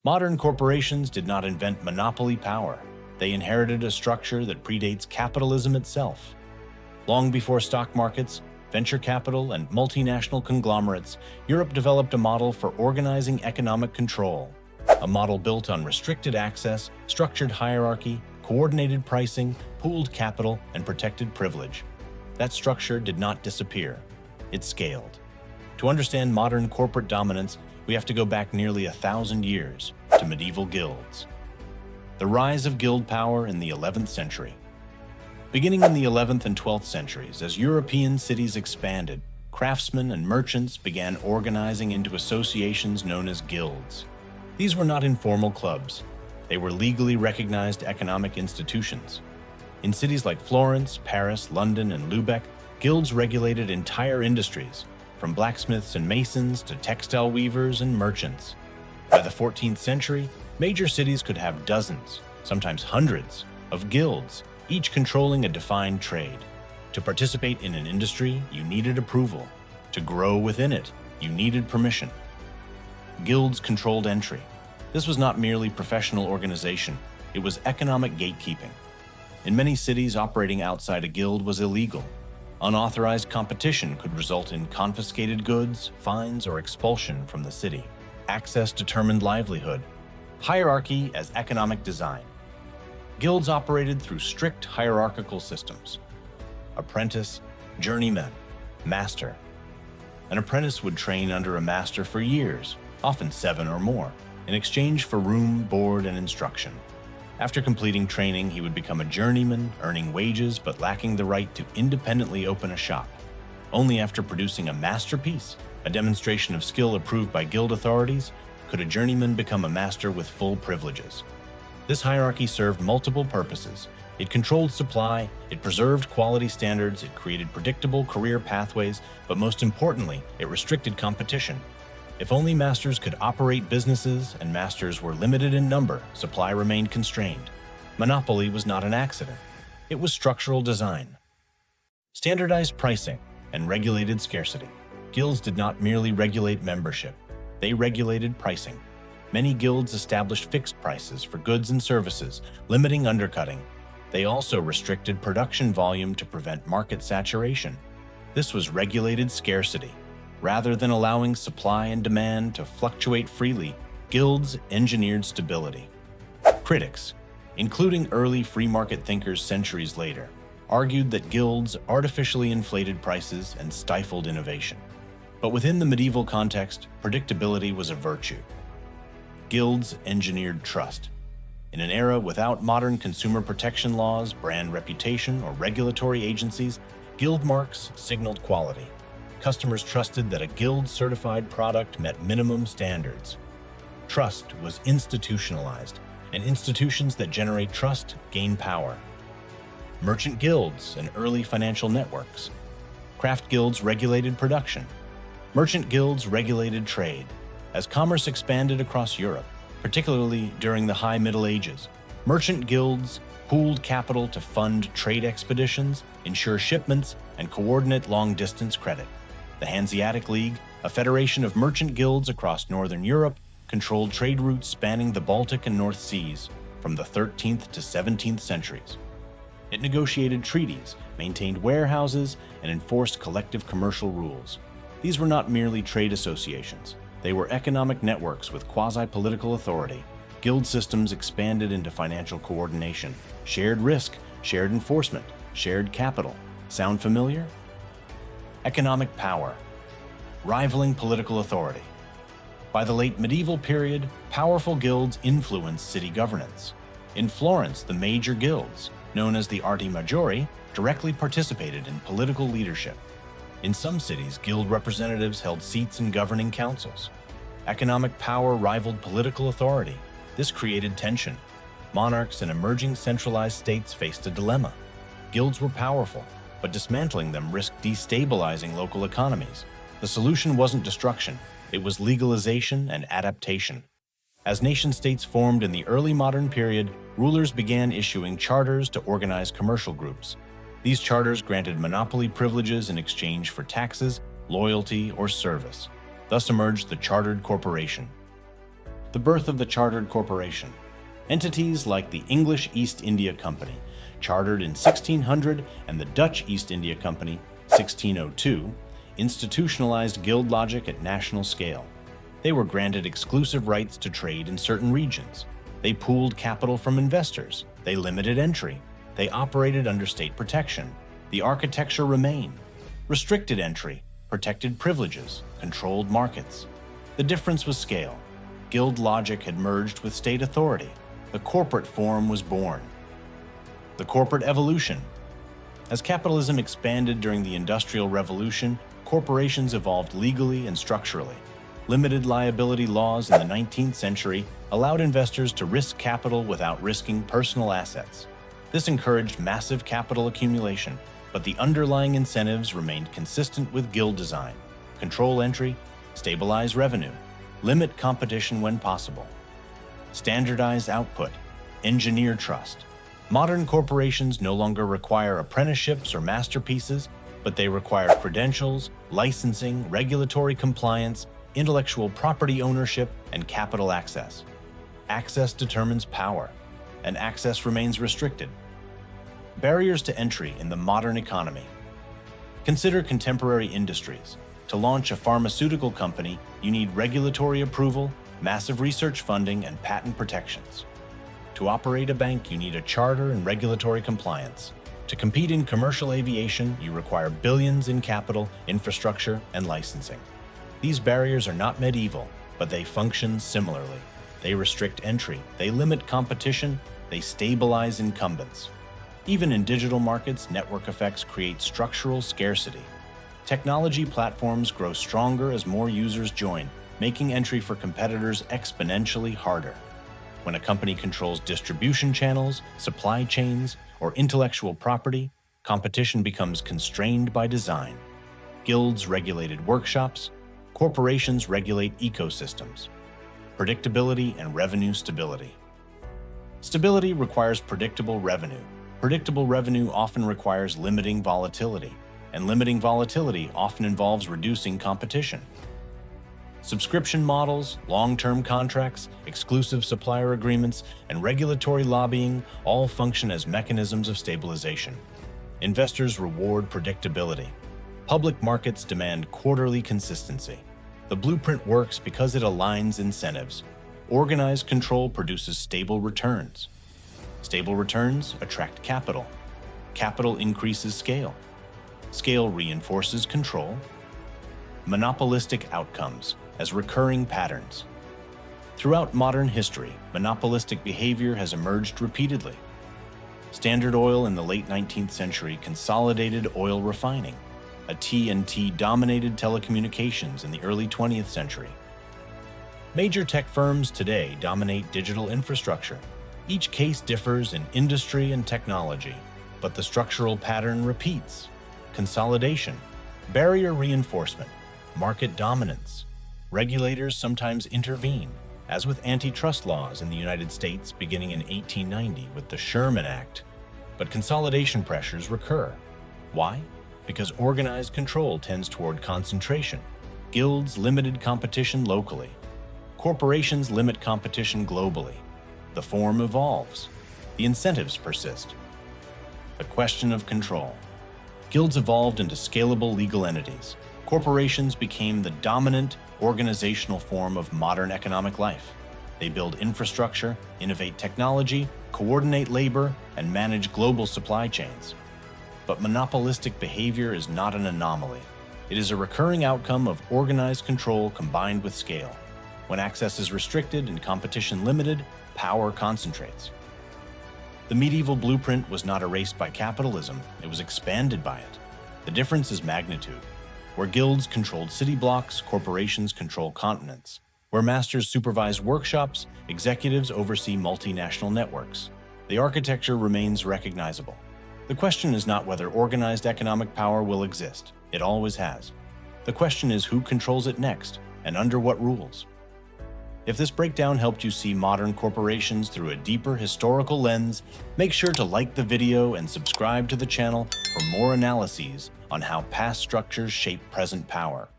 Modern corporations did not invent monopoly power. They inherited a structure that predates capitalism itself. Long before stock markets, venture capital, and multinational conglomerates, Europe developed a model for organizing economic control. A model built on restricted access, structured hierarchy, coordinated pricing, pooled capital, and protected privilege. That structure did not disappear. It scaled. To understand modern corporate dominance, we have to go back nearly 1,000 years to medieval guilds. The rise of guild power in the 11th century. Beginning in the 11th and 12th centuries, as European cities expanded, craftsmen and merchants began organizing into associations known as guilds. These were not informal clubs. They were legally recognized economic institutions. In cities like Florence, Paris, London, and Lubeck, guilds regulated entire industries, from blacksmiths and masons to textile weavers and merchants. By the 14th century, major cities could have dozens, sometimes hundreds, of guilds, each controlling a defined trade. To participate in an industry, you needed approval. To grow within it, you needed permission. Guilds controlled entry. This was not merely professional organization, it was economic gatekeeping. In many cities, operating outside a guild was illegal. Unauthorized competition could result in confiscated goods, fines, or expulsion from the city. Access determined livelihood. Hierarchy as economic design. Guilds operated through strict hierarchical systems. Apprentice, journeyman, master. An apprentice would train under a master for years, often 7 or more, in exchange for room, board, and instruction. After completing training, he would become a journeyman, earning wages but lacking the right to independently open a shop. Only after producing a masterpiece, a demonstration of skill approved by guild authorities, could a journeyman become a master with full privileges. This hierarchy served multiple purposes. It controlled supply, it preserved quality standards, it created predictable career pathways, but most importantly, it restricted competition. If only masters could operate businesses and masters were limited in number, supply remained constrained. Monopoly was not an accident. It was structural design. Standardized pricing and regulated scarcity. Guilds did not merely regulate membership. They regulated pricing. Many guilds established fixed prices for goods and services, limiting undercutting. They also restricted production volume to prevent market saturation. This was regulated scarcity. Rather than allowing supply and demand to fluctuate freely, guilds engineered stability. Critics, including early free market thinkers centuries later, argued that guilds artificially inflated prices and stifled innovation. But within the medieval context, predictability was a virtue. Guilds engineered trust. In an era without modern consumer protection laws, brand reputation, or regulatory agencies, guild marks signaled quality. Customers trusted that a guild-certified product met minimum standards. Trust was institutionalized, and institutions that generate trust gain power. Merchant guilds and early financial networks. Craft guilds regulated production. Merchant guilds regulated trade. As commerce expanded across Europe, particularly during the High Middle Ages, merchant guilds pooled capital to fund trade expeditions, ensure shipments, and coordinate long-distance credit. The Hanseatic League, a federation of merchant guilds across Northern Europe, controlled trade routes spanning the Baltic and North Seas from the 13th to 17th centuries. It negotiated treaties, maintained warehouses, and enforced collective commercial rules. These were not merely trade associations. They were economic networks with quasi-political authority. Guild systems expanded into financial coordination, shared risk, shared enforcement, shared capital. Sound familiar? Economic power, rivaling political authority. By the late medieval period, powerful guilds influenced city governance. In Florence, the major guilds, known as the Arti Maggiori, directly participated in political leadership. In some cities, guild representatives held seats in governing councils. Economic power rivaled political authority. This created tension. Monarchs and emerging centralized states faced a dilemma. Guilds were powerful, but dismantling them risked destabilizing local economies. The solution wasn't destruction, it was legalization and adaptation. As nation-states formed in the early modern period, rulers began issuing charters to organize commercial groups. These charters granted monopoly privileges in exchange for taxes, loyalty, or service. Thus emerged the chartered corporation. The birth of the chartered corporation. Entities like the English East India Company, chartered in 1600, and the Dutch East India Company, 1602, institutionalized guild logic at national scale. They were granted exclusive rights to trade in certain regions. They pooled capital from investors. They limited entry. They operated under state protection. The architecture remained. Restricted entry, protected privileges, controlled markets. The difference was scale. Guild logic had merged with state authority. The corporate form was born. The corporate evolution. As capitalism expanded during the Industrial Revolution, corporations evolved legally and structurally. Limited liability laws in the 19th century allowed investors to risk capital without risking personal assets. This encouraged massive capital accumulation, but the underlying incentives remained consistent with guild design: control entry, stabilize revenue, limit competition when possible, standardize output, engineer trust. Modern corporations no longer require apprenticeships or masterpieces, but they require credentials, licensing, regulatory compliance, intellectual property ownership, and capital access. Access determines power, and access remains restricted. Barriers to entry in the modern economy. Consider contemporary industries. To launch a pharmaceutical company, you need regulatory approval, massive research funding, and patent protections. To operate a bank, you need a charter and regulatory compliance. To compete in commercial aviation, you require billions in capital, infrastructure, and licensing. These barriers are not medieval, but they function similarly. They restrict entry, they limit competition, they stabilize incumbents. Even in digital markets, network effects create structural scarcity. Technology platforms grow stronger as more users join, making entry for competitors exponentially harder. When a company controls distribution channels, supply chains, or intellectual property, competition becomes constrained by design. Guilds regulated workshops, corporations regulate ecosystems. Predictability and revenue stability. Stability requires predictable revenue. Predictable revenue often requires limiting volatility, and limiting volatility often involves reducing competition. Subscription models, long-term contracts, exclusive supplier agreements, and regulatory lobbying all function as mechanisms of stabilization. Investors reward predictability. Public markets demand quarterly consistency. The blueprint works because it aligns incentives. Organized control produces stable returns. Stable returns attract capital. Capital increases scale. Scale reinforces control. Monopolistic outcomes as recurring patterns. Throughout modern history, monopolistic behavior has emerged repeatedly. Standard Oil in the late 19th century consolidated oil refining. AT&T dominated telecommunications in the early 20th century. Major tech firms today dominate digital infrastructure. Each case differs in industry and technology, but the structural pattern repeats: consolidation, barrier reinforcement, market dominance. Regulators sometimes intervene, as with antitrust laws in the United States beginning in 1890 with the Sherman Act. But consolidation pressures recur. Why? Because organized control tends toward concentration. Guilds limited competition locally. Corporations limit competition globally. The form evolves. The incentives persist. The question of control. Guilds evolved into scalable legal entities. Corporations became the dominant organizational form of modern economic life. They build infrastructure, innovate technology, coordinate labor, and manage global supply chains. But monopolistic behavior is not an anomaly. It is a recurring outcome of organized control combined with scale. When access is restricted and competition limited, power concentrates. The medieval blueprint was not erased by capitalism, it was expanded by it. The difference is magnitude. Where guilds controlled city blocks, corporations control continents. Where masters supervise workshops, executives oversee multinational networks. The architecture remains recognizable. The question is not whether organized economic power will exist. It always has. The question is who controls it next, and under what rules. If this breakdown helped you see modern corporations through a deeper historical lens, make sure to like the video and subscribe to the channel for more analyses on how past structures shape present power.